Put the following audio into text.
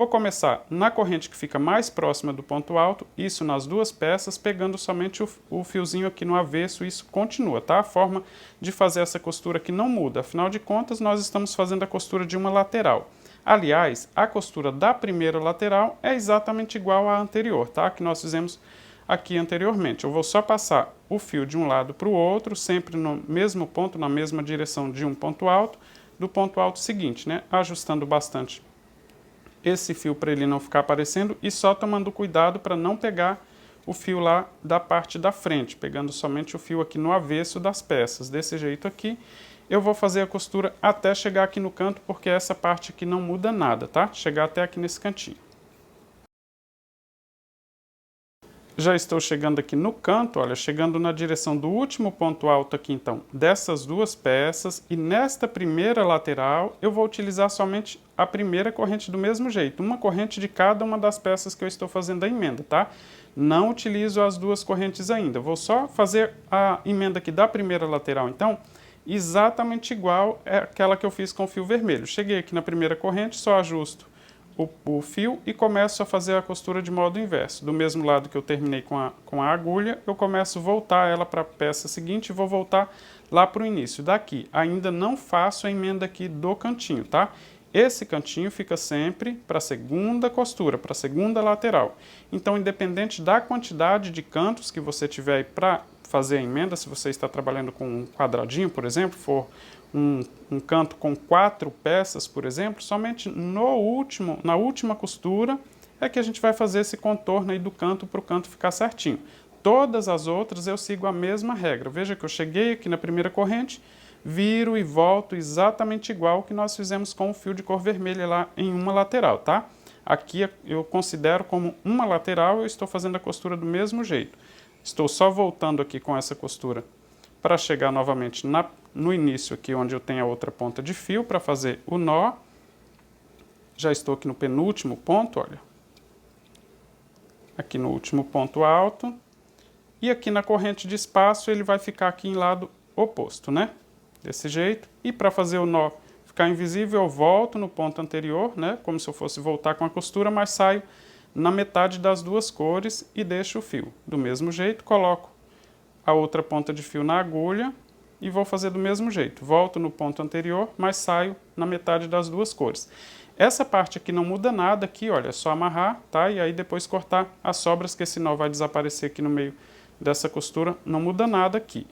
Vou começar na corrente que fica mais próxima do ponto alto, isso nas duas peças, pegando somente o fiozinho aqui no avesso, isso continua, tá? A forma de fazer essa costura aqui não muda, afinal de contas nós estamos fazendo a costura de uma lateral. Aliás, a costura da primeira lateral é exatamente igual à anterior, tá? Que nós fizemos aqui anteriormente. Eu vou só passar o fio de um lado para o outro, sempre no mesmo ponto, na mesma direção de um ponto alto, do ponto alto seguinte, né? Ajustando bastante esse fio para ele não ficar aparecendo e só tomando cuidado para não pegar o fio lá da parte da frente, pegando somente o fio aqui no avesso das peças. Desse jeito aqui, eu vou fazer a costura até chegar aqui no canto, porque essa parte aqui não muda nada, tá? Chegar até aqui nesse cantinho. Já estou chegando aqui no canto, olha, chegando na direção do último ponto alto aqui, então, dessas duas peças. E nesta primeira lateral, eu vou utilizar somente a primeira corrente do mesmo jeito. Uma corrente de cada uma das peças que eu estou fazendo a emenda, tá? Não utilizo as duas correntes ainda. Vou só fazer a emenda aqui da primeira lateral, então, exatamente igual àquela que eu fiz com o fio vermelho. Cheguei aqui na primeira corrente, só ajusto o fio e começo a fazer a costura de modo inverso. Do mesmo lado que eu terminei com a agulha, eu começo a voltar ela para a peça seguinte e vou voltar lá para o início. Daqui, ainda não faço a emenda aqui do cantinho, tá? Esse cantinho fica sempre para a segunda costura, para a segunda lateral. Então, independente da quantidade de cantos que você tiver aí para fazer a emenda, se você está trabalhando com um quadradinho, por exemplo, for um canto com 4 peças, por exemplo, somente na última costura é que a gente vai fazer esse contorno aí do canto para o canto ficar certinho. Todas as outras eu sigo a mesma regra. Veja que eu cheguei aqui na primeira corrente, viro e volto exatamente igual que nós fizemos com o fio de cor vermelha lá em uma lateral, tá? Aqui eu considero como uma lateral, eu estou fazendo a costura do mesmo jeito. Estou só voltando aqui com essa costura para chegar novamente no início aqui onde eu tenho a outra ponta de fio para fazer o nó. Já estou aqui no penúltimo ponto, olha. Aqui no último ponto alto. E aqui na corrente de espaço ele vai ficar aqui em lado oposto, né? Desse jeito. E para fazer o nó ficar invisível, eu volto no ponto anterior, né? Como se eu fosse voltar com a costura, mas saio na metade das duas cores e deixo o fio. Do mesmo jeito, coloco a outra ponta de fio na agulha e vou fazer do mesmo jeito. Volto no ponto anterior, mas saio na metade das duas cores. Essa parte aqui não muda nada aqui, olha, é só amarrar, tá? E aí depois cortar as sobras, que esse nó vai desaparecer aqui no meio dessa costura, não muda nada aqui.